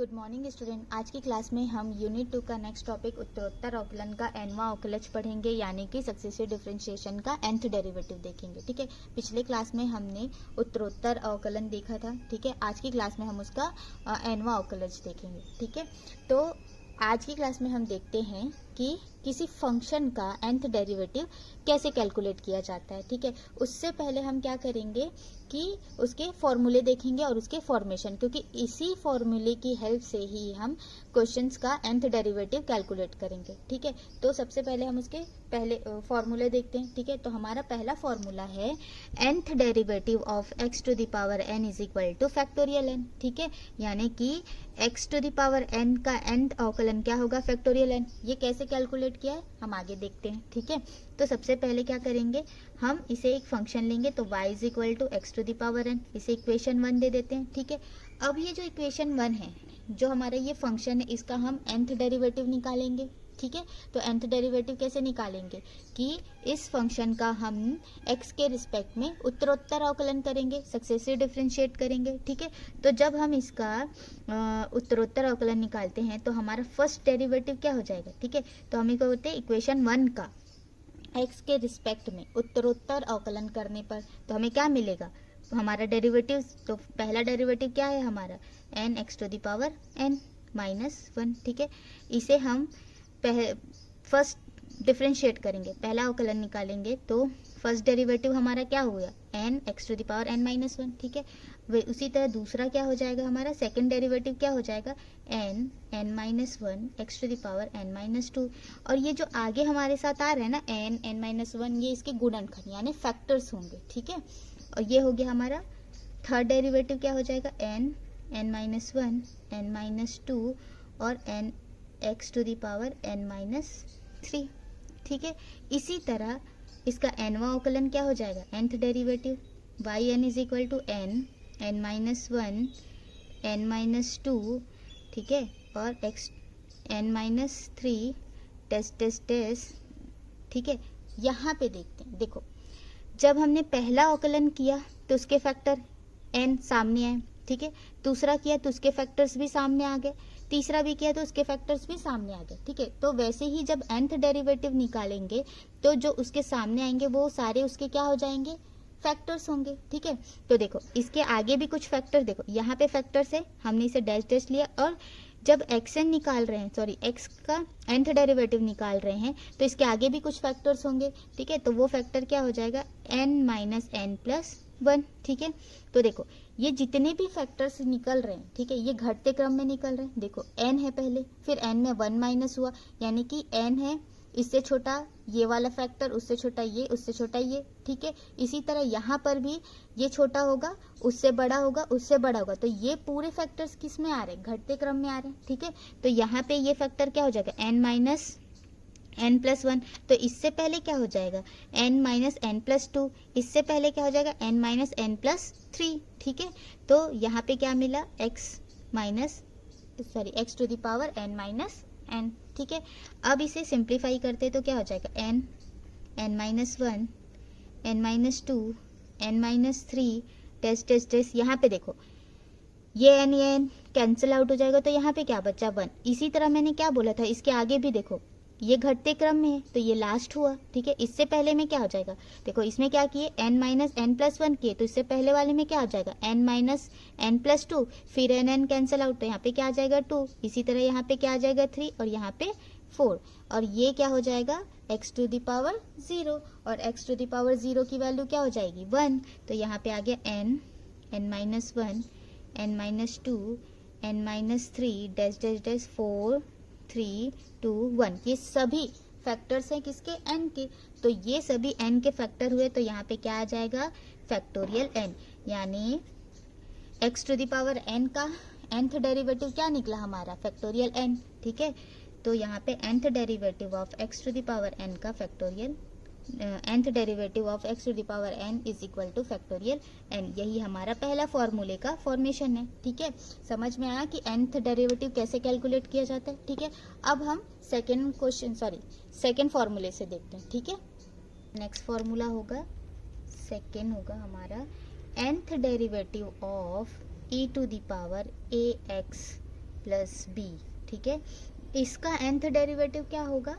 Good morning student. आज की class में हम यूनिट 2 का नेक्स्ट टॉपिक उत्तरोत्तर अवकलन का nवां अवकलज पढ़ेंगे, यानी कि सक्सेसिव डिफरेंशिएशन का nth डेरिवेटिव देखेंगे। ठीक है, पिछले क्लास में हमने उत्तरोत्तर अवकलन देखा था। ठीक है, आज की क्लास में हम उसका nवां अवकलज देखेंगे। ठीक है, तो आज की क्लास में हम देखते हैं कि किसी फंक्शन का nth डेरिवेटिव कैसे कैलकुलेट किया जाता है। ठीक है, उससे पहले हम क्या करेंगे कि उसके फॉर्मूले देखेंगे और उसके फॉर्मेशन, क्योंकि इसी फॉर्मूले की हेल्प से ही हम क्वेश्चंस का nth डेरिवेटिव कैलकुलेट करेंगे। ठीक है, तो सबसे पहले हम उसके पहले फॉर्मूले देखते हैं। ठीक है, तो हमारा पहला फॉर्मूला है nth derivative of x to the power n is equal to factorial n। ठीक है, यानी कि x to the power n का nth अवकलन क्या होगा, फैक्टोरियल n। ये कैसे कैलकुलेट किया है हम आगे देखते हैं। ठीक है, तो सबसे पहले क्या करेंगे, हम इसे एक फंक्शन लेंगे, तो y is equal to x to the power n, इसे इक्वेशन 1 दे देते हैं। ठीक है, अब ये जो इक्वेशन 1 है, जो हमारा ये फंक्शन है, इसका हम nth डेरिवेटिव निकालेंगे। ठीक है, तो nth डेरिवेटिव कैसे निकालेंगे कि इस फंक्शन का हम x के रिस्पेक्ट में उत्तरोत्तर अवकलन करेंगे, सक्सेसिव डिफरेंशिएट करेंगे। ठीक है, तो जब हम इसका उत्तरोत्तर अवकलन निकालते हैं तो हमारा फर्स्ट डेरिवेटिव क्या हो जाएगा। ठीक है, तो हम इसको बोलते हैं इक्वेशन 1 का x के रिस्पेक्ट में उत्तरोत्तर अवकलन करने पर तो हमें क्या मिलेगा, हमारा डेरिवेटिव। तो पहला डेरिवेटिव क्या है हमारा, n x to the power n minus 1। ठीक है, इसे हम फर्स्ट डिफरेंशिएट करेंगे, पहला अवकलन निकालेंगे, तो फर्स्ट डेरिवेटिव हमारा क्या हो गया, n x to the power n minus 1। ठीक है, उसी तरह दूसरा क्या हो जाएगा, हमारा सेकंड डेरिवेटिव क्या हो जाएगा, n minus 1 x to the power n minus 2। और ये जो आगे हमारे साथ आ रहा है ना n माइनस 1, ये इसके गुणनखंड यानी फैक्टर्स होंगे। ठीक है, और ये हो गया हमारा थर्ड डेरिवेटिव क्या हो जाएगा, n माइनस 1 n माइनस 2 और n x to the power n minus 3। ठीक है, इसी तरह इसका nवां अवकलन क्या हो जाएगा, nth derivative y n is equal to n minus 1 n minus 2। ठीक है, और x n माइनस 3 टेस्ट। ठीक है, यहाँ पे देखते हैं, देखो जब हमने पहला अवकलन किया तो उसके फैक्टर n सामने आए। ठीक है, दूसरा किया तो उसके फैक्टर्स भी सामने आ गए, तीसरा भी किया तो उसके फैक्टर्स भी सामने आ गए। ठीक है, तो वैसे ही जब nth डेरिवेटिव निकालेंगे तो जो उसके सामने आएंगे वो सारे उसके क्या हो जाएंगे, फैक्टर्स होंगे। ठीक है, तो देखो इसके आगे भी कुछ फैक्टर, देखो यहाँ पे फैक्टर्स है, हमने इसे डैश लिया, और जब xn निकाल रहे हैं, सॉरी x का nth डेरिवेटिव निकाल रहे हैं, तो इसके आगे भी कुछ फैक्टर्स होंगे। ठीक है, तो वो फैक्टर क्या हो जाएगा, n माइनस n प्लस 1। ठीक है, तो देखो ये जितने भी फैक्टर्स निकल रहे हैं, ठीक है, ये घटते क्रम में निकल रहे हैं। देखो n है पहले, फिर n में 1 माइनस हुआ, यानी कि n है, इससे छोटा ये वाला फैक्टर, उससे छोटा ये, उससे छोटा ये। ठीक है, इसी तरह यहाँ पर भी ये छोटा होगा, उससे बड़ा होगा, उससे बड़ा होगा, तो ये पूरे फैक्टर्स किस में आ रहे हैं, घटते क्रम में आ रहे हैं। ठीक है, तो यहाँ पे ये फैक्टर क्या हो जाएगा, n माइनस n प्लस 1, तो इससे पहले क्या हो जाएगा, n माइनस n प्लस 2, इससे पहले क्या हो जाएगा, n माइनस n प्लस 3। ठीक है, तो यहाँ पे क्या मिला, x to the power n minus n। ठीक है, अब इसे सिंप्लीफाई करते तो क्या हो जाएगा, n minus 1 n minus 2 n minus 3 टेस्ट। यहाँ पे देखो ये n कैंसिल आउट हो जाएगा, तो यहाँ पे क्या बचा, 1। इसी तरह मैंने क्या बोला था, इसके आगे भी देखो ये घटते क्रम में है, तो ये लास्ट हुआ। ठीक है, इससे पहले में क्या हो जाएगा, देखो इसमें क्या किए, n माइनस n प्लस 1 किए, तो इससे पहले वाले में क्या हो जाएगा, n माइनस n प्लस 2, फिर n कैंसिल आउट, तो यहाँ पे क्या आ जाएगा 2, इसी तरह यहाँ पे क्या आ जाएगा 3, और यहाँ पे 4, और ये क्या हो जाएगा, x टू द पावर 0, और x टू द पावर 0 की वैल्यू क्या हो जाएगी, 1। तो यहाँ पे आ गया n minus 1 n minus 2 n minus 3 dash 4 3 2 1, ये सभी फैक्टर्स हैं किसके, n के। तो ये सभी n के फैक्टर हुए, तो यहाँ पे क्या आ जाएगा, फैक्टोरियल n, यानी x to the power n का nth डेरिवेटिव क्या निकला हमारा, फैक्टोरियल n। ठीक है, तो यहाँ पे nth derivative of x to the power n का factorial nth derivative of x to the power n is equal to factorial n, यही हमारा पहला फॉर्मूले का फॉर्मेशन है। ठीक है, समझ में आया कि nth डेरिवेटिव कैसे कैलकुलेट किया जाता है। ठीक है, अब हम सेकेंड फॉर्मूले से देखते हैं। ठीक है, नेक्स्ट फॉर्मूला होगा, सेकेंड होगा हमारा nth derivative of e to the power ax plus B, ठीक है। इसका nth डेरिवेटिव क्या होगा,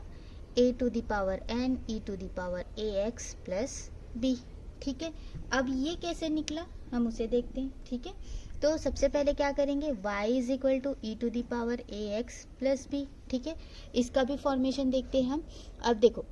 a to the power n e to the power ax plus b, ठीक है। अब ये कैसे निकला हम उसे देखते हैं, ठीक है। तो सबसे पहले क्या करेंगे, y is equal to E to the power ax plus b, ठीक है। इसका भी फॉर्मेशन देखते हैं हम। अब देखो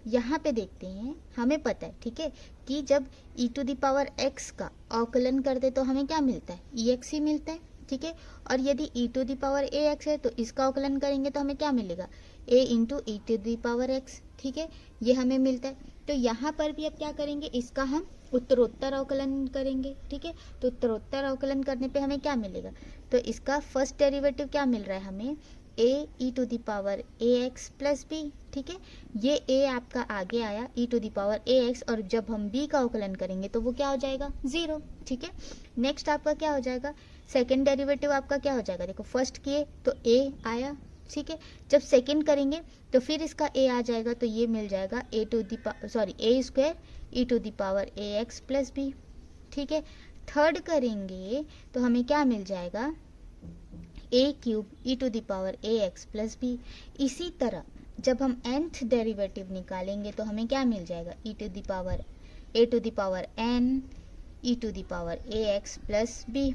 यहाँ पे देखते हैं, हमें पता है, ठीक है, कि जब e to the power x का अवकलन करते तो हमें क्या मिलता है, ex ही मिलता है, ठीक है। और यदि e to the power ax है तो इसका अवकलन करेंगे तो हमें क्या मिलेगा, a into E to the power x, ठीक है, ये हमें मिलता है। तो यहाँ पर भी अब क्या करेंगे, इसका हम उत्तरोत्तर अवकलन करेंगे, ठीक है। तो उत्तरोत्तर अवकलन करने पे हमें क्या मिलेगा, तो इसका फर्स्ट डेरिवेटिव क्या मिल रहा है हमें, a e to the power ax plus b, ठीक है। ये a आपका आगे आया e to the power ax, और जब हम b का अवकलन करेंगे तो वो क्या हो जाएगा, 0, ठीक है। नेक्स्ट आपका क्या हो जाएगा, सेकेंड डेरिवेटिव आपका क्या हो जाएगा, देखो फर्स्ट किए तो a आया, ठीक है। जब सेकेंड करेंगे तो फिर इसका a आ जाएगा, तो ये मिल जाएगा a square e to the power ax plus b, ठीक है। थर्ड करेंगे तो हमें क्या मिल जाएगा, a cube e to the power ax plus b। इसी तरह जब हम nth डेरिवेटिव निकालेंगे तो हमें क्या मिल जाएगा, a to the power n e to the power ax plus b,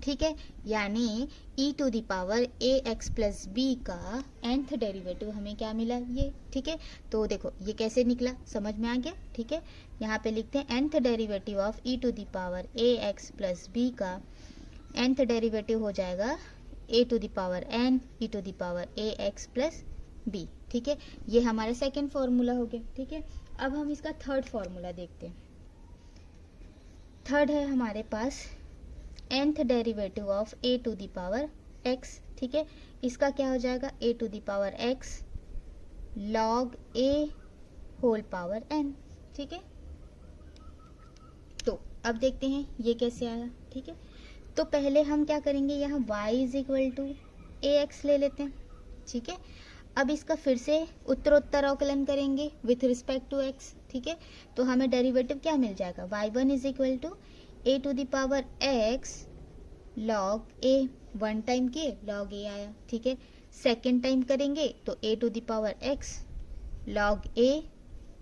ठीक है। यानी e to the power ax plus b का nth डेरिवेटिव हमें क्या मिला, ये, ठीक है। तो देखो ये कैसे निकला, समझ में आ गया, ठीक है। यहाँ पे लिखते हैं nth derivative of e to the power ax plus b का nth डेरिवेटिव हो जाएगा a to the power n e to the power ax plus b, ठीक है। ये हमारा सेकेंड फॉर्मूला हो गया, ठीक है। अब हम इसका थर्ड फॉर्मूला देखते हैं। थर्ड है हमारे पास nth derivative of a to the power x, ठीक है। इसका क्या हो जाएगा, a to the power x log a whole power n, ठीक है। तो अब देखते हैं ये कैसे आया, ठीक है। तो पहले हम क्या करेंगे, यहाँ y is equal to ax ले लेते हैं, ठीक है। अब इसका फिर से उत्तरोत्तर अवकलन करेंगे विथ रिस्पेक्ट टू x, ठीक है। तो हमें डेरिवेटिव क्या मिल जाएगा, y1 is equal to a to the power x log a, one time किए log a आया, ठीक है। सेकेंड टाइम करेंगे तो a to the power x log a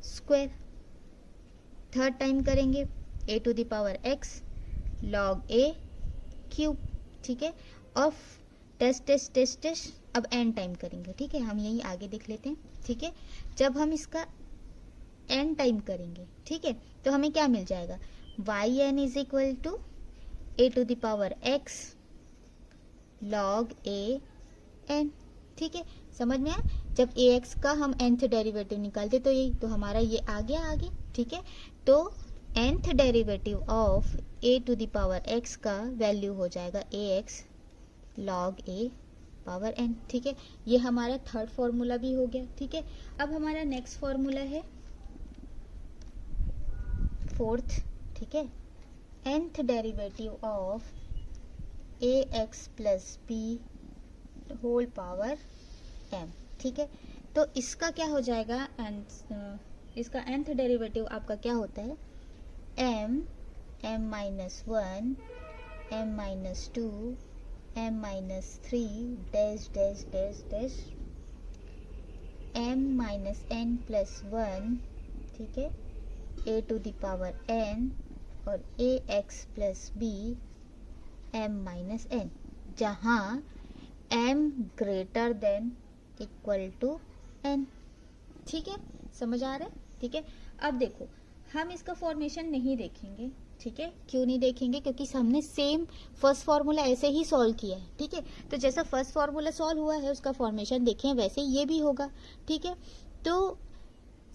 square. Third time करेंगे a to the power x log a cube, ठीक है। और टेस्ट अब n टाइम करेंगे, ठीक है। हम यही आगे देख लेते हैं, ठीक है। जब हम इसका n टाइम करेंगे, ठीक है, तो हमें क्या मिल जाएगा, yn is equal to a to the power x log a n, ठीक है। समझ में आया, जब ax का हम nth डेरिवेटिव निकालते तो यही, तो हमारा ये आ गया आगे, ठीक है। तो nth derivative of a to the power x का वैल्यू हो जाएगा ax log a power n, ठीक है। ये हमारा थर्ड फॉर्मूला भी हो गया, ठीक है। अब हमारा नेक्स्ट फॉर्मूला है फोर्थ, ठीक है, nth derivative of ax plus b whole power m, ठीक है। तो इसका क्या हो जाएगा, इसका nth डेरिवेटिव आपका क्या होता है, m minus 1 m minus 2 m minus 3 dash dash dash डैश m माइनस n प्लस 1, ठीक है, a to the power n और ax plus b m minus n, जहाँ m greater than equal to n, ठीक है। समझ आ रहा है, ठीक है। अब देखो हम इसका फॉर्मेशन नहीं देखेंगे, ठीक है। क्यों नहीं देखेंगे, क्योंकि हमने सेम फर्स्ट फॉर्मूला ऐसे ही सॉल्व किया है, ठीक है। तो जैसा फर्स्ट फॉर्मूला सॉल्व हुआ है उसका फॉर्मेशन देखें, वैसे ये भी होगा, ठीक है। तो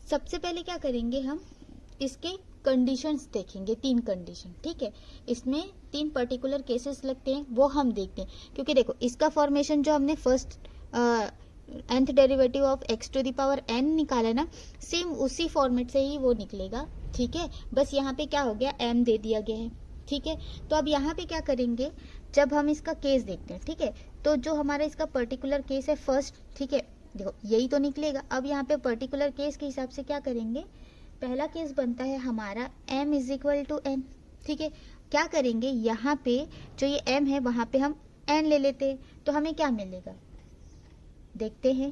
सबसे पहले क्या करेंगे, हम इसके कंडीशंस देखेंगे, 3 कंडीशन, ठीक है। इसमें 3 पर्टिकुलर केसेस लगते हैं, वो हम देखते हैं, क्योंकि देखो इसका फॉर्मेशन जो हमने first nth derivative of x to the power n निकाला ना, सेम उसी फॉर्मेट से ही वो निकलेगा, ठीक है। बस यहाँ पे क्या हो गया, m दे दिया गया है, ठीक है। तो अब यहाँ पे क्या करेंगे, जब हम इसका केस देखते हैं, ठीक है, तो जो हमारा इसका पर्टिकुलर केस है फर्स्ट, ठीक है, देखो यही तो निकलेगा। अब यहाँ पे पर्टिकुलर केस के हिसाब से क्या करेंगे, पहला केस बनता है हमारा m is equal to n, ठीक है। क्या करेंगे, यहाँ पे जो ये m है वहाँ पे हम n ले लेते तो हमें क्या मिलेगा, देखते हैं।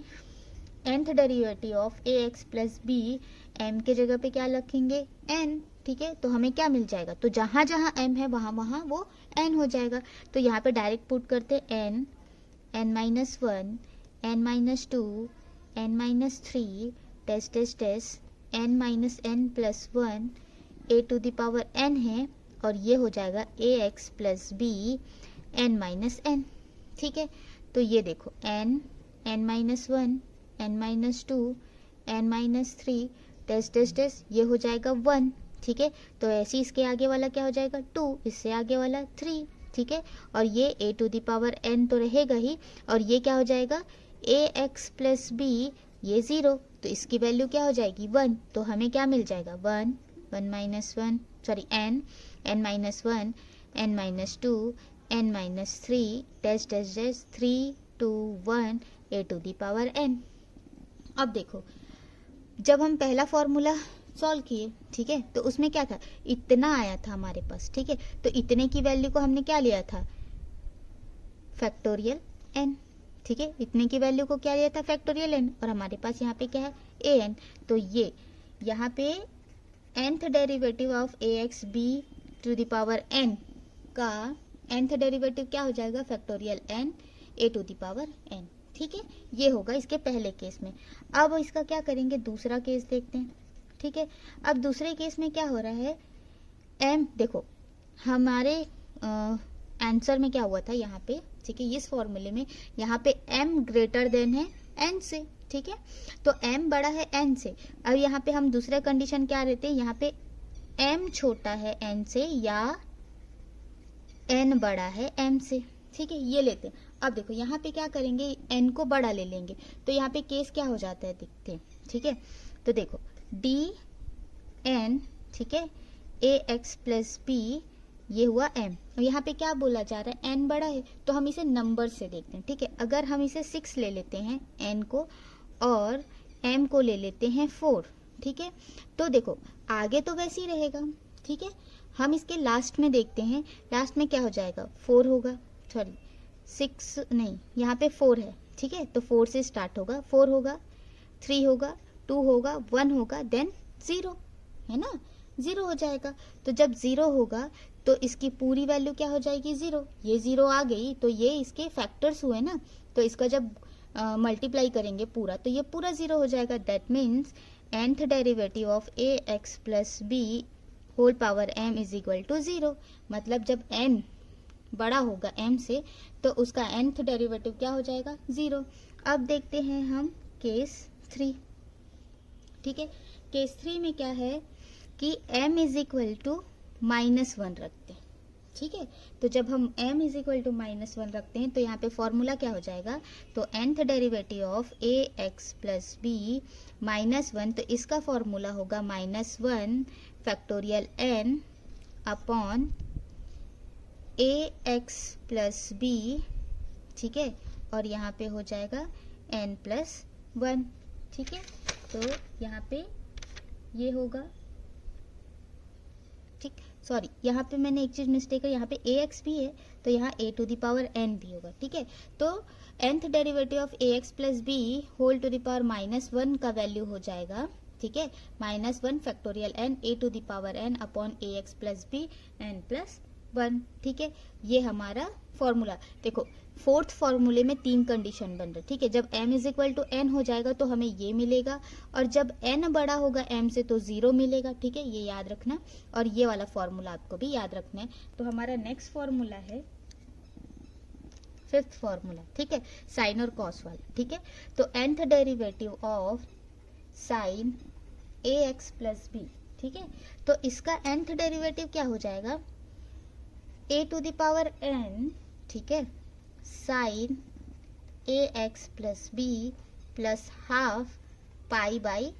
nth derivative of ax plus B, m के जगह पे क्या रखेंगे, n, ठीक है। तो हमें क्या मिल जाएगा, तो जहां जहां m है वहां वहां वो n हो जाएगा। तो यहाँ पे डायरेक्ट पुट करते n, n minus one, n minus two, n minus three, test test test, n minus n plus one, a to the power n है, और ये हो जाएगा ax plus B n minus n, ठीक है। तो ये देखो n, n minus one, n minus two, n minus three, test test test, ये हो जाएगा वन, ठीक है। तो ऐसे इसके आगे वाला क्या हो जाएगा, टू, इससे आगे वाला थ्री, ठीक है। और ये a to the power n तो रहेगा ही, और ये क्या हो जाएगा ax प्लस बी, ये ज़ीरो, तो इसकी वैल्यू क्या हो जाएगी वन। तो हमें क्या मिल जाएगा, one, one minus one, sorry n, n minus one, n minus two, n minus three, test test test, three, two, one, a to the power n। अब देखो, जब हम पहला फॉर्मूला सॉल्व किए, ठीक है, तो उसमें क्या था, इतना आया था हमारे पास, ठीक है। तो इतने की वैल्यू को हमने क्या लिया था, फैक्टोरियल n, ठीक है। इतने की वैल्यू को क्या लिया था, फैक्टोरियल n, और हमारे पास यहाँ पे क्या है, an। तो ये यहाँ पे nth derivative of ax b to the power n का nth डेरिवेटिव क्या हो जाएगा, factorial n a to the power n, ठीक है। ये होगा इसके पहले केस में। अब इसका क्या करेंगे, दूसरा केस देखते हैं, ठीक है। अब दूसरे केस में क्या हो रहा है, m, देखो हमारे आंसर में क्या हुआ था यहाँ पे, ठीक है, इस फॉर्मूले में यहाँ पे m ग्रेटर देन है n से, ठीक है। तो m बड़ा है n से। अब यहाँ पे हम दूसरा कंडीशन क्या रहते हैं, यहाँ पे m छोटा है n से या n बड़ा है m से, ठीक है, ये लेते हैं। अब देखो यहाँ पे क्या करेंगे, n को बड़ा ले लेंगे, तो यहाँ पे केस क्या हो जाता है, देखते हैं, ठीक है। तो देखो d n, ठीक है, ax प्लस b, ये हुआ m, और यहाँ पे क्या बोला जा रहा है, n बड़ा है, तो हम इसे नंबर से देखते हैं, ठीक है। अगर हम इसे 6 ले लेते हैं n को, और m को ले लेते हैं 4, ठीक है, तो देखो आगे तो वैसे ही रहेगा, ठीक है। हम इसके लास्ट में देखते हैं, लास्ट में क्या हो जाएगा, 4 होगा, सॉरी 6 नहीं, यहाँ पे 4 है, ठीक है। तो 4 से स्टार्ट होगा, 4 होगा, 3 होगा, 2 होगा, 1 होगा, देन 0, है ना, 0 हो जाएगा। तो जब 0 होगा तो इसकी पूरी वैल्यू क्या हो जाएगी, 0। ये 0 आ गई तो ये इसके फैक्टर्स हुए ना, तो इसका जब मल्टीप्लाई करेंगे पूरा तो ये पूरा 0 हो जाएगा। That means nth derivative of ax plus B whole power m is equal to 0। मतलब जब n बड़ा होगा m से तो उसका nth डेरिवेटिव क्या हो जाएगा, 0। अब देखते हैं हम केस 3, ठीक है। केस 3 में क्या है कि m इज इक्वल टू -1 रखते हैं, ठीक है। तो जब हम m इज इक्वल टू -1 रखते हैं तो यहाँ पे फॉर्मूला क्या हो जाएगा, तो nth derivative of ax plus B -1, तो इसका फॉर्मूला होगा -1 factorial n upon ax plus B, ठीक है, और यहाँ पे हो जाएगा n प्लस 1, ठीक है। तो यहाँ पे ये होगा, ठीक, सॉरी यहाँ पे मैंने एक चीज मिस्टेक है, यहाँ पे ax भी है तो यहाँ a to the power n भी होगा, ठीक है। तो nth derivative of ax plus B whole to the power -1 का वैल्यू हो जाएगा, ठीक है, -1 factorial n a to the power n upon ax plus B n plus 1, ठीक है। ये हमारा फॉर्मूला। देखो फोर्थ फॉर्मूले में 3 कंडीशन बन रहे, ठीक है। जब m is equal to n हो जाएगा तो हमें ये मिलेगा, और जब n बड़ा होगा m से तो 0 मिलेगा, ठीक है, ये याद रखना। और ये वाला फॉर्मूला आपको भी याद रखना है। तो हमारा नेक्स्ट फॉर्मूला है 5th फॉर्मूला, ठीक है, साइन और कॉस वाला, ठीक है। तो nth derivative of sine ax plus B, ठीक है, तो इसका nth डेरिवेटिव क्या हो जाएगा, a to the power n, ठीक है, sine ax plus B plus half pi by,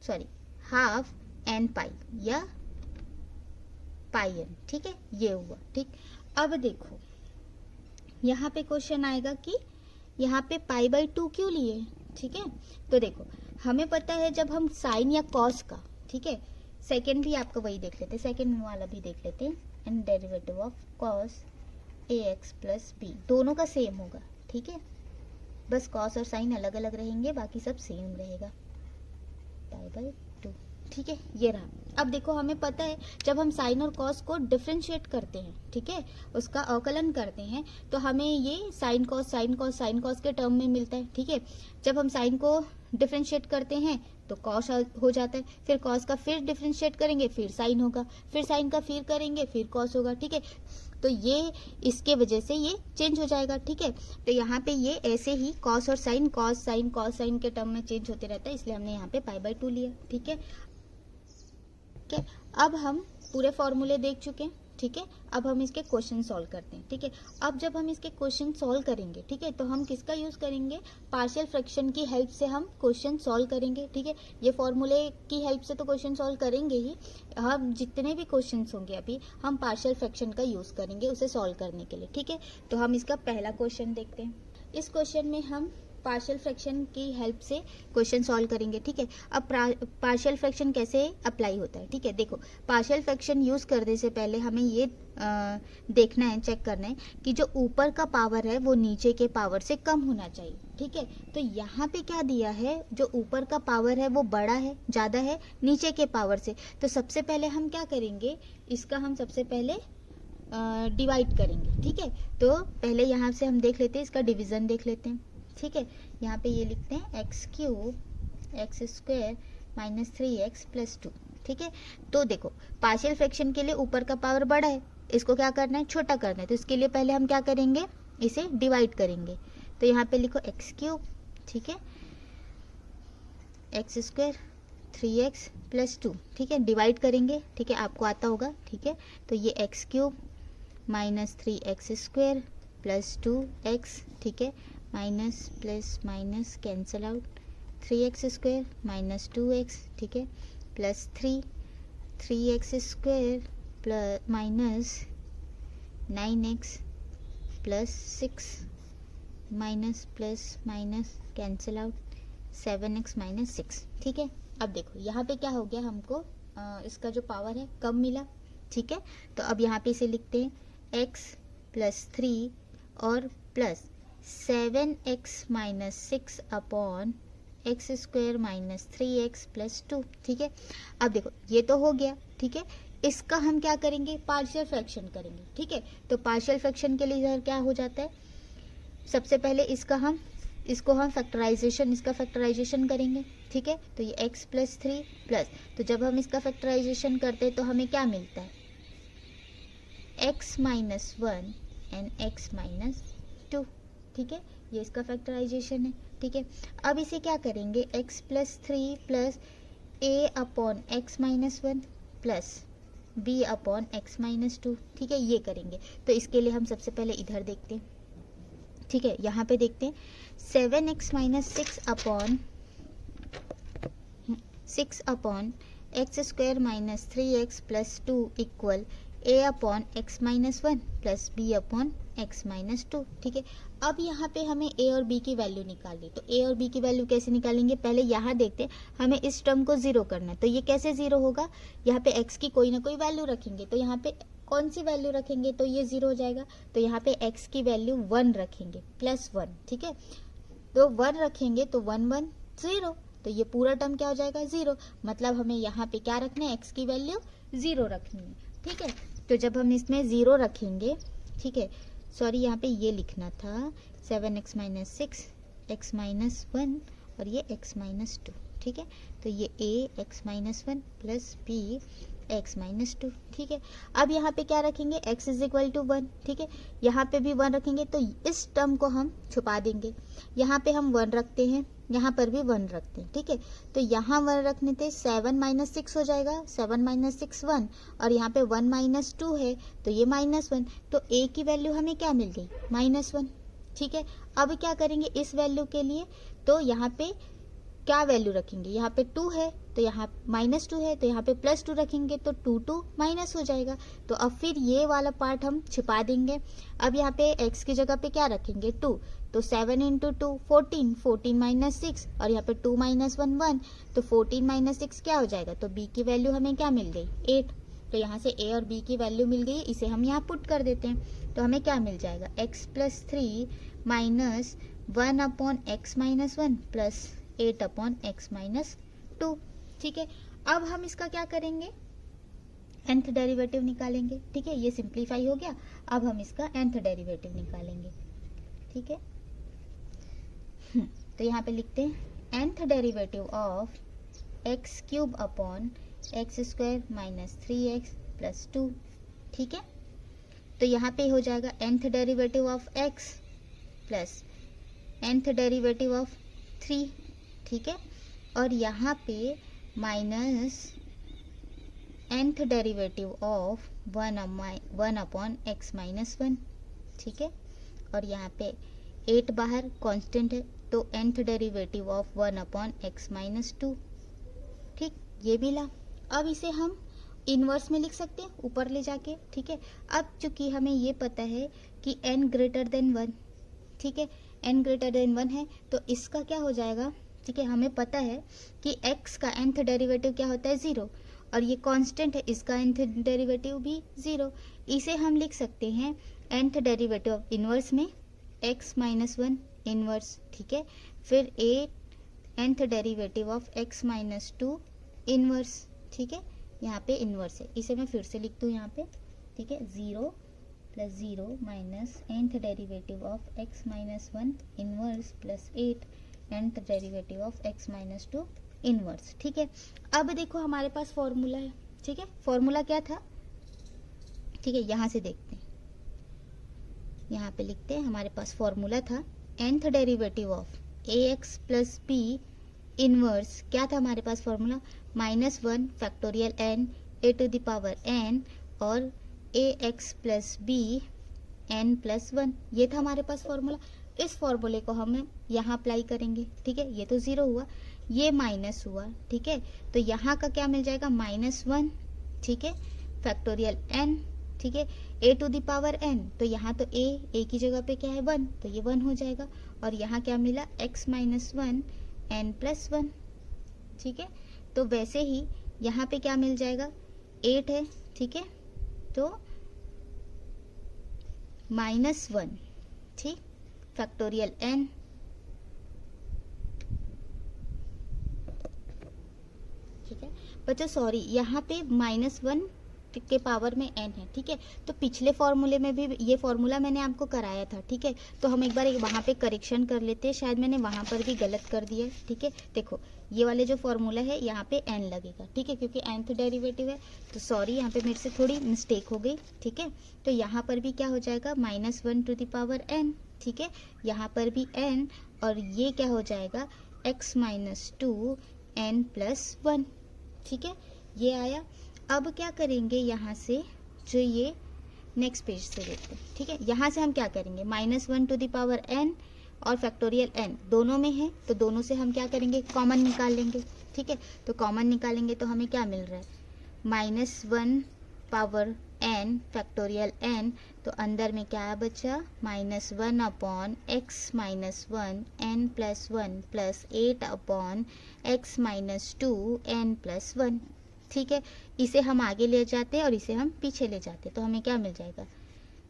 sorry half n pi या पाई n, ठीक है, ये हुआ, ठीक। अब देखो यहाँ पे क्वेश्चन आएगा कि यहाँ पे पाई बाई 2 क्यों लिए, ठीक है। तो देखो हमें पता है जब हम साइन या कॉस का, ठीक है, सेकेंड भी आपका वही देख लेते हैं, सेकेंड वाला भी देख लेते हैं, and derivative of cos ax plus b, दोनों का सेम होगा, ठीक है, बस कॉस और साइन अलग अलग रहेंगे, बाकी सब सेम रहेगा, पाई बाय 2, ठीक है, ये रहा। अब देखो हमें पता है जब हम साइन और कॉस को डिफरेंशिएट करते हैं, ठीक है, उसका अवकलन करते हैं, तो हमें ये साइन कॉस के टर्म में मिलता है, ठीक है। जब हम साइन को डिफरेंशिएट करते हैं तो कॉस हो जाता है, फिर कॉस का फिर डिफरेंशिएट करेंगे फिर साइन होगा, फिर साइन का फिर करेंगे फिर कॉस होगा, ठीक है। तो ये इसके वजह से ये चेंज हो जाएगा, ठीक है। तो यहाँ पे ये ऐसे ही कॉस और साइन कॉस साइन के टर्म में चेंज होते रहता है, इसलिए हमने यहाँ पे पाई बाय 2 लिया, ठीक है। अब हम पूरे फॉर्मूले देख चुके हैं, ठीक है। अब हम इसके क्वेश्चन सॉल्व करते हैं, ठीक है। अब जब हम इसके क्वेश्चन सॉल्व करेंगे, ठीक है, तो हम किसका यूज करेंगे, पार्शियल फ्रैक्शन की हेल्प से हम क्वेश्चन सॉल्व करेंगे, ठीक है। ये फॉर्मूले की हेल्प से तो क्वेश्चन सॉल्व करेंगे ही, हम जितने भी क्वेश्चन होंगे अभी हम पार्शियल फ्रैक्शन का यूज करेंगे उसे सॉल्व करने के लिए, ठीक है। तो हम इसका पहला क्वेश्चन देखते हैं। इस क्वेश्चन में हम पार्शियल फ्रैक्शन की हेल्प से क्वेश्चन सॉल्व करेंगे, ठीक है। अब पार्शियल फ्रैक्शन कैसे अप्लाई होता है, ठीक है। देखो पार्शियल फ्रैक्शन यूज करने से पहले हमें ये देखना है, चेक करना है कि जो ऊपर का पावर है वो नीचे के पावर से कम होना चाहिए, ठीक है। तो यहाँ पे क्या दिया है, जो ऊपर का पावर है वो बड़ा है, ज्यादा है नीचे के पावर से। तो सबसे पहले हम क्या करेंगे, इसका हम सबसे पहले डिवाइड करेंगे, ठीक है। तो पहले यहाँ से हम देख लेते हैं, इसका डिवीजन देख लेते हैं, ठीक है। यहाँ पे ये लिखते हैं x cube x square minus 3x plus 2, ठीक है। तो देखो पार्शियल फ्रैक्शन के लिए ऊपर का पावर बड़ा है, इसको क्या करना है, छोटा करना है। तो इसके लिए पहले हम क्या करेंगे, इसे डिवाइड करेंगे। तो यहाँ पे लिखो एक्स क्यूब, ठीक है, एक्स स्क्वायर 3x प्लस 2, ठीक है, डिवाइड करेंगे, ठीक है, आपको आता होगा, ठीक है। तो ये x cube minus 3x square plus 2x, ठीक है, minus plus minus cancel out, 3x square minus 2x, ठीक है, plus 3x square plus minus 9x plus 6 minus plus minus cancel out 7x minus 6, ठीक है। अब देखो यहाँ पे क्या हो गया, हमको इसका जो पावर है कम मिला, ठीक है। तो अब यहाँ पे इसे लिखते हैं x प्लस 3 और plus 7x minus 6 upon X square minus 3x plus 2, ठीक है। अब देखो ये तो हो गया, ठीक है। इसका हम क्या करेंगे, पार्शियल फ्रैक्शन करेंगे, ठीक है। तो पार्शियल फ्रैक्शन के लिए इधर क्या हो जाता है, सबसे पहले इसको हम इसका फैक्टराइजेशन करेंगे, ठीक है। तो ये x प्लस 3 प्लस, तो जब हम इसका फैक्टराइजेशन करते हैं तो हमें क्या मिलता है, x minus 1 and x minus 2, ठीक है, ये इसका फैक्टराइजेशन है, ठीक है। अब इसे क्या करेंगे, x plus 3 plus a upon x minus 1 plus b upon x minus 2, ठीक है, ये करेंगे। तो इसके लिए हम सबसे पहले इधर देखते हैं, ठीक है, यहाँ पे देखते हैं 7x minus 6 upon X square minus 3x plus 2 equal a upon x minus 1 plus b upon x minus 2, ठीक है। अब यहाँ पे हमें a और b की वैल्यू निकालनी, तो a और b की वैल्यू कैसे निकालेंगे, पहले यहाँ देखते हैं, हमें इस टर्म को जीरो करना है। तो ये कैसे जीरो होगा, यहाँ पे x की कोई ना कोई वैल्यू रखेंगे, तो यहाँ पे कौन सी वैल्यू रखेंगे तो ये जीरो हो जाएगा। तो यहाँ पे x की वैल्यू 1 रखेंगे प्लस 1, ठीक है। तो 1 रखेंगे तो 1 1 0, तो ये पूरा टर्म क्या हो जाएगा, 0। मतलब हमें यहाँ पे क्या रखना है, x की वैल्यू 0 रखनी है, ठीक है। तो जब हम इसमें 0 रखेंगे, ठीक है, सॉरी यहाँ पे ये लिखना था 7x माइनस 6 x माइनस 1 और ये x माइनस 2, ठीक है। तो ये a x minus 1 plus b x minus 2, ठीक है। अब यहाँ पे क्या रखेंगे, x इज इक्वल टू 1, ठीक है, यहाँ पे भी 1 रखेंगे, तो इस टर्म को हम छुपा देंगे। यहाँ पे हम 1 रखते हैं, यहाँ पर भी 1 रखते हैं, ठीक है। तो यहाँ 1 रखने थे 7 माइनस 6 हो जाएगा, 7 माइनस 6 1, और यहाँ पे 1 माइनस 2 है तो ये माइनस 1, तो a की वैल्यू हमें क्या मिल गई, माइनस 1, ठीक है। अब क्या करेंगे इस वैल्यू के लिए, तो यहाँ पे क्या वैल्यू रखेंगे, यहाँ पे 2 है तो यहाँ माइनस 2 है, तो यहाँ पे प्लस 2 रखेंगे तो 2 2 माइनस हो जाएगा। तो अब फिर ये वाला पार्ट हम छिपा देंगे। अब यहाँ पे x की जगह पे क्या रखेंगे, 2, तो 7 इंटू 2 14, 14 माइनस 6, और यहाँ पे 2 माइनस 1 1, तो 14 माइनस 6 क्या हो जाएगा, तो b की वैल्यू हमें क्या मिल गई, 8, तो यहाँ से a और b की वैल्यू मिल गई, इसे हम यहाँ पुट कर देते हैं। तो हमें क्या मिल जाएगा, x plus 3 minus 1 upon X minus 1 plus 8 upon X minus 2। ठीक है, अब हम इसका क्या करेंगे, nth डेरिवेटिव निकालेंगे। ठीक है, ये सिंप्लीफाई हो गया। अब हम इसका nth डेरिवेटिव निकालेंगे। ठीक है, तो यहाँ पे लिखते हैं nth derivative of x cube upon X square minus 3x plus 2। ठीक है, तो यहाँ पे हो जाएगा nth derivative of x plus nth derivative of 3। ठीक है, और यहाँ पे minus nth derivative of 1 upon X minus 1। ठीक है, और यहाँ पे 8 बाहर कांस्टेंट है, तो nth derivative of 1 upon X minus 2। ठीक, ये भी ला। अब इसे हम इनवर्स में लिख सकते हैं ऊपर ले जाके। ठीक है, अब चूंकि हमें ये पता है कि n ग्रेटर देन 1, ठीक है, n ग्रेटर देन 1 है, तो इसका क्या हो जाएगा। ठीक है, हमें पता है कि x का nth डेरिवेटिव क्या होता है 0, और ये कांस्टेंट है, इसका nth डेरिवेटिव भी 0। इसे हम लिख सकते हैं nth डेरिवेटिव ऑफ इनवर्स में x माइनस 1 इनवर्स। ठीक है, फिर nth derivative of x minus 2 inverse. ठीक है, यहाँ पे इनवर्स है, इसे मैं फिर से लिख दूँ यहाँ पे। ठीक है, 0 plus 0 minus nth derivative of x minus 1 inverse plus 8 nth derivative of x minus 2 inverse. ठीक है, अब देखो हमारे पास फॉर्मूला है। ठीक है, फॉर्मूला क्या था। ठीक है, यहाँ से देखते हैं, यहाँ पे लिखते हैं, हमारे पास फॉर्मूला था nth derivative of ax plus b inverse. क्या था हमारे पास formula, -1 factorial n a to the power n और ax plus b n plus 1। ये था हमारे पास फॉर्मूला। इस फॉर्मूले को हम यहाँ अप्लाई करेंगे। ठीक है, ये तो 0 हुआ, ये माइनस हुआ। ठीक है, तो यहाँ का क्या मिल जाएगा, -1। ठीक है, फैक्टोरियल n। ठीक है, a to the power n, तो यहाँ तो a की जगह पे क्या है 1, तो ये 1 हो जाएगा। और यहाँ क्या मिला, x माइनस 1 n प्लस 1। ठीक है, तो वैसे ही यहाँ पे क्या मिल जाएगा, 8 है। ठीक है, तो -1, ठीक, फैक्टोरियल n। ठीक है बच्चों, सॉरी, यहाँ पे -1 के पावर में n है। ठीक है, तो पिछले फॉर्मूले में भी ये फॉर्मूला मैंने आपको कराया था। ठीक है, तो हम एक बार वहाँ पे करेक्शन कर लेते हैं, शायद मैंने वहाँ पर भी गलत कर दिया है। ठीक है, देखो ये वाले जो फॉर्मूला है यहाँ पे n लगेगा। ठीक है, क्योंकि nth डेरिवेटिव है, तो सॉरी यहाँ पे मेरे से थोड़ी मिस्टेक हो गई। ठीक है, तो यहाँ पर भी क्या हो जाएगा, -1 टू द पावर n। ठीक है, यहाँ पर भी n, और ये क्या हो जाएगा, x माइनस 2 n प्लस 1। ठीक है, ये आया। अब क्या करेंगे, यहाँ से जो ये नेक्स्ट पेज से देखते हैं। ठीक है, यहाँ से हम क्या करेंगे, -1 टू द पावर n और फैक्टोरियल n दोनों में है, तो दोनों से हम क्या करेंगे, कॉमन निकाल लेंगे। ठीक है, तो कॉमन निकालेंगे तो हमें क्या मिल रहा है, -1 पावर n फैक्टोरियल n, तो अंदर में क्या बचा, -1 upon x minus 1 n plus 1 plus 8 upon x minus 2 n plus 1। ठीक है, इसे हम आगे ले जाते हैं और इसे हम पीछे ले जाते हैं, तो हमें क्या मिल जाएगा,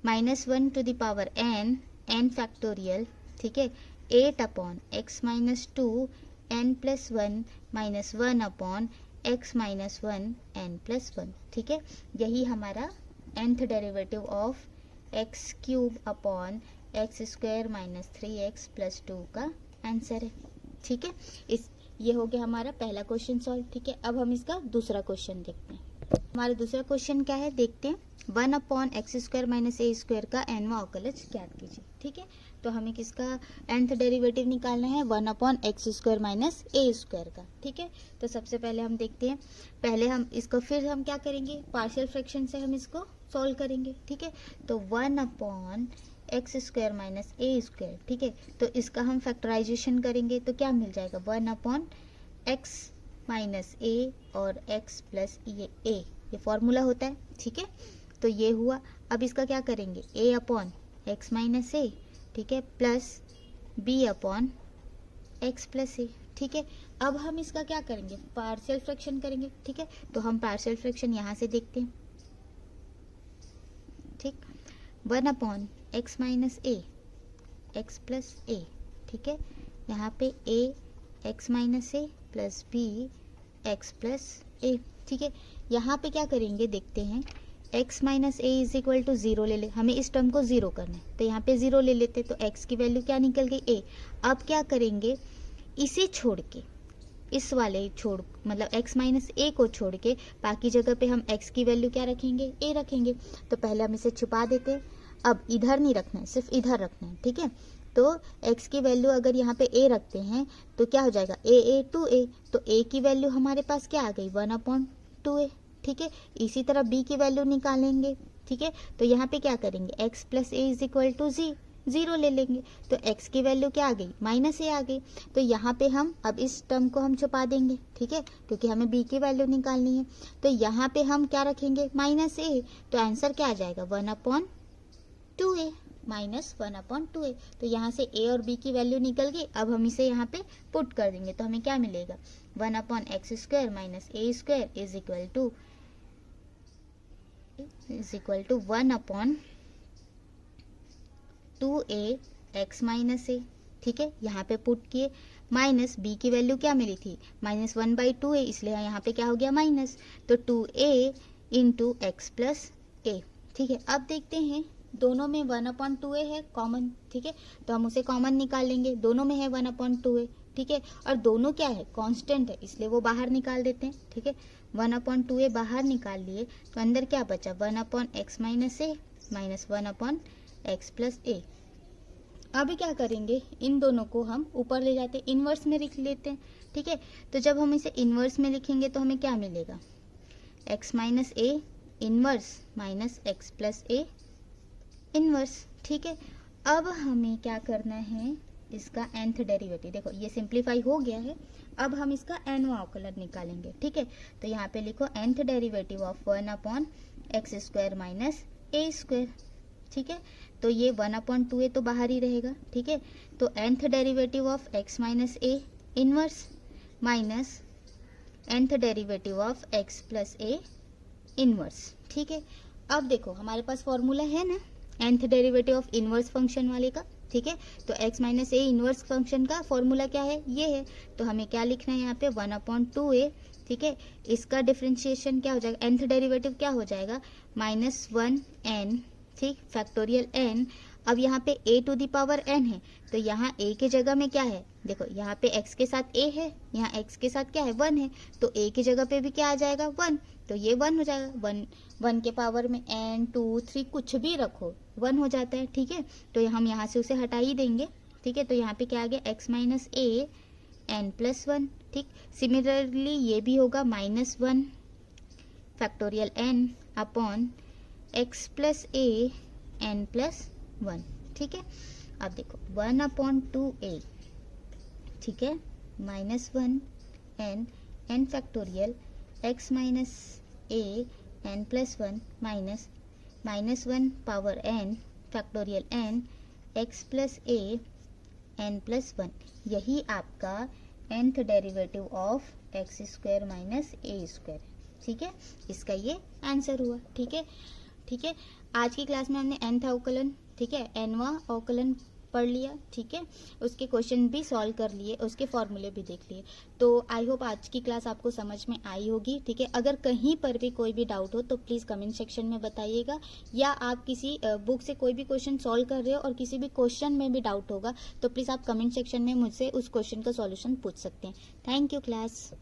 -1 to the power n factorial. ठीक है, 8 upon x minus 2 n plus 1 minus 1 upon x minus 1 n plus 1। ठीक है, यही हमारा nth derivative of x cube upon X square minus 3x plus 2 का आंसर है। ठीक है, ये हो गया हमारा पहला क्वेश्चन सॉल्व। ठीक है, अब हम इसका दूसरा क्वेश्चन देखते हैं। हमारा दूसरा क्वेश्चन क्या है, देखते हैं। 1 अपॉन एक्स स्क्वायर माइनस ए स्क्वायर का nवां अवकलज ज्ञात कीजिए। ठीक है, तो हमें किसका nth डेरिवेटिव निकालना है, 1 अपॉन एक्स स्क्वायर माइनस ए स्क्वायर का। ठीक है, तो सबसे पहले हम देखते हैं, पहले हम इसको, फिर हम क्या करेंगे, पार्शियल फ्रैक्शन से हम इसको सॉल्व करेंगे। ठीक है, तो 1 अपॉन एक्स स्क्वायर माइनस ए स्क्वायर। ठीक है, तो इसका हम फैक्टराइजेशन करेंगे तो क्या मिल जाएगा, 1 अपॉन एक्स माइनस ए और एक्स प्लस ये फॉर्मूला होता है। ठीक है, तो ये हुआ। अब इसका क्या करेंगे, a upon X minus A, ठीक है, plus b upon X plus A. ठीक है, अब हम इसका क्या करेंगे, पार्शियल फ्रैक्शन करेंगे। ठीक है, तो हम पार्शियल फ्रैक्शन यहाँ से देखते हैं। 1 upon X minus A X plus A, ठीक है। यहाँ पे a X minus A plus B X plus A, ठीक है। यहाँ पे क्या करेंगे देखते हैं, x minus A is equal to 0 ले ले, हमें इस टर्म को 0 करना है तो यहाँ पे 0 ले लेते, तो x की वैल्यू क्या निकल गई a। अब क्या करेंगे, इसे छोड़ के इस वाले छोड़ मतलब x माइनस ए को छोड़ के बाकी जगह पे हम x की वैल्यू क्या रखेंगे, a रखेंगे। तो पहले हम इसे छुपा देते हैं, अब इधर नहीं रखना है, सिर्फ इधर रखना है, ठीक है। तो x की वैल्यू अगर यहाँ पे a रखते हैं तो क्या हो जाएगा, a 2a, तो a की वैल्यू हमारे पास क्या आ गई 1/2a, ठीक है। इसी तरह b की वैल्यू निकालेंगे, ठीक है। तो यहाँ पे क्या करेंगे, x plus A is equal to 0 ले लेंगे, तो x की वैल्यू क्या आ गई, माइनस ए आ गई। तो यहाँ पे हम अब इस टर्म को हम छुपा देंगे, ठीक है, क्योंकि हमें b की वैल्यू निकालनी है। तो यहाँ पे हम क्या रखेंगे, माइनस ए, तो आंसर क्या आ जाएगा 1/2a, माइनस 1/2a। तो यहाँ से a और b की वैल्यू निकल गई। अब हम इसे यहाँ पे पुट कर देंगे तो हमें क्या मिलेगा, 1/x² minus a² is equal to 1/2a x minus A, ठीक है। यहाँ पे पुट किए, माइनस b की वैल्यू क्या मिली थी, -1/2a, इसलिए यहाँ पे क्या हो गया माइनस, तो 2a into x plus A, ठीक है। अब देखते हैं दोनों में 1/2a है कॉमन, ठीक है, तो हम उसे कॉमन निकाल लेंगे, दोनों में है 1/2a, ठीक है। और दोनों क्या है, कांस्टेंट है, इसलिए वो बाहर निकाल देते हैं, ठीक है। 1/2a बाहर निकाल लिए तो अंदर क्या बचा, 1/x माइनस ए माइनस 1/x प्लस ए। अभी क्या करेंगे, इन दोनों को हम ऊपर ले जाते इनवर्स में लिख लेते हैं, ठीक है। तो जब हम इसे इनवर्स में लिखेंगे तो हमें क्या मिलेगा, x minus A inverse minus x plus A inverse, ठीक है। अब हमें क्या करना है, इसका nth डेरिवेटिव, देखो ये सिंप्लीफाई हो गया है, अब हम इसका nवां अवकलन निकालेंगे, ठीक है। तो यहाँ पे लिखो nth derivative of 1/x² minus a², ठीक है। तो ये 1/2a तो बाहर ही रहेगा, ठीक है। तो nth derivative of x minus A inverse minus nth derivative of x plus A inverse, ठीक है। अब देखो हमारे पास फॉर्मूला है ना nth derivative of inverse function वाले का, ठीक है। तो x minus A inverse function का फॉर्मूला क्या है, ये है। तो हमें क्या लिखना है यहाँ पे 1/2a, ठीक है। इसका डिफरेंशिएशन क्या हो जाएगा, nth डेरिवेटिव क्या हो जाएगा, -1n, ठीक, फैक्टोरियल n। अब यहाँ पे a to the power n है, तो यहाँ a के जगह में क्या है, देखो यहाँ पे x के साथ a है, यहाँ x के साथ क्या है 1 है, तो a की जगह पे भी क्या आ जाएगा 1, तो ये 1 हो जाएगा। 1 के पावर में n 2 3 कुछ भी रखो 1 हो जाता है, ठीक है। तो हम यहाँ से उसे हटा ही देंगे, ठीक है। तो यहाँ पे क्या आ गया, x minus A n plus 1, ठीक। सिमिलरली ये भी होगा -1 factorial n upon x plus A n plus 1, ठीक है। अब देखो 1/2a, ठीक है, -1 n factorial x minus A n plus 1 minus -1 power n factorial n x plus A n plus 1, यही आपका nth derivative of x² minus a², ठीक है। इसका ये आंसर हुआ, ठीक है, ठीक है। आज की क्लास में हमने nth अवकलन, ठीक है, nवां अवकलन पढ़ लिया, ठीक है। उसके क्वेश्चन भी सॉल्व कर लिए, उसके फॉर्मूले भी देख लिए। तो आई होप आज की क्लास आपको समझ में आई होगी, ठीक है। अगर कहीं पर भी कोई भी डाउट हो तो प्लीज़ कमेंट सेक्शन में बताइएगा, या आप किसी बुक से कोई भी क्वेश्चन सॉल्व कर रहे हो और किसी भी क्वेश्चन में भी डाउट होगा तो प्लीज़ आप कमेंट सेक्शन में मुझसे उस क्वेश्चन का सॉल्यूशन पूछ सकते हैं। Thank you class.